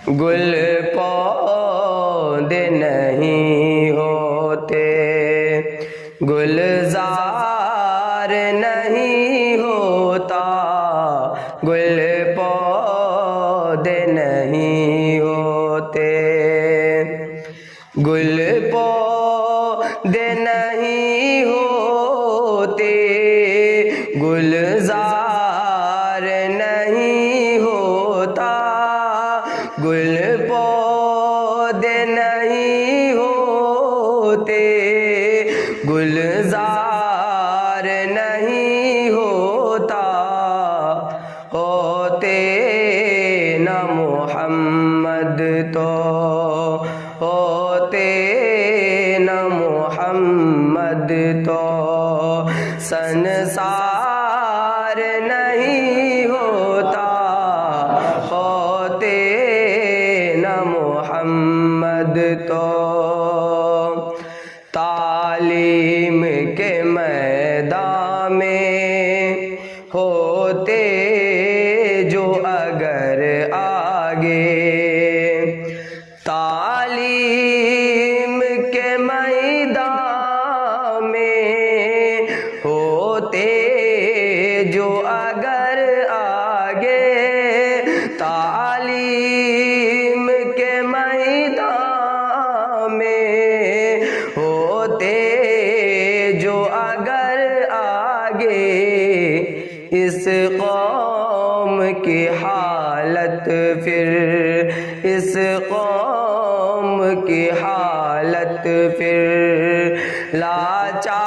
गुल पौधे नहीं होते, गुलजार नहीं होता, गुल पौधे नहीं होते, गुल पौधे नहीं होते, गुलजार नहीं होता, गुल पौधे नहीं होते, गुलजार नहीं होता, होते न मोहम्मद तो, होते न मोहम्मद तो संसार नहीं होता, होते न मोहम्मद तो। तालीम के मैदान में होते जो अगर आगे, तालीम के मैदान में होते जो अगर आगे, तालीम के मैदान में होते जो अगर आगे, इस कौम की हालत फिर, इस कौम की हालत फिर लाचार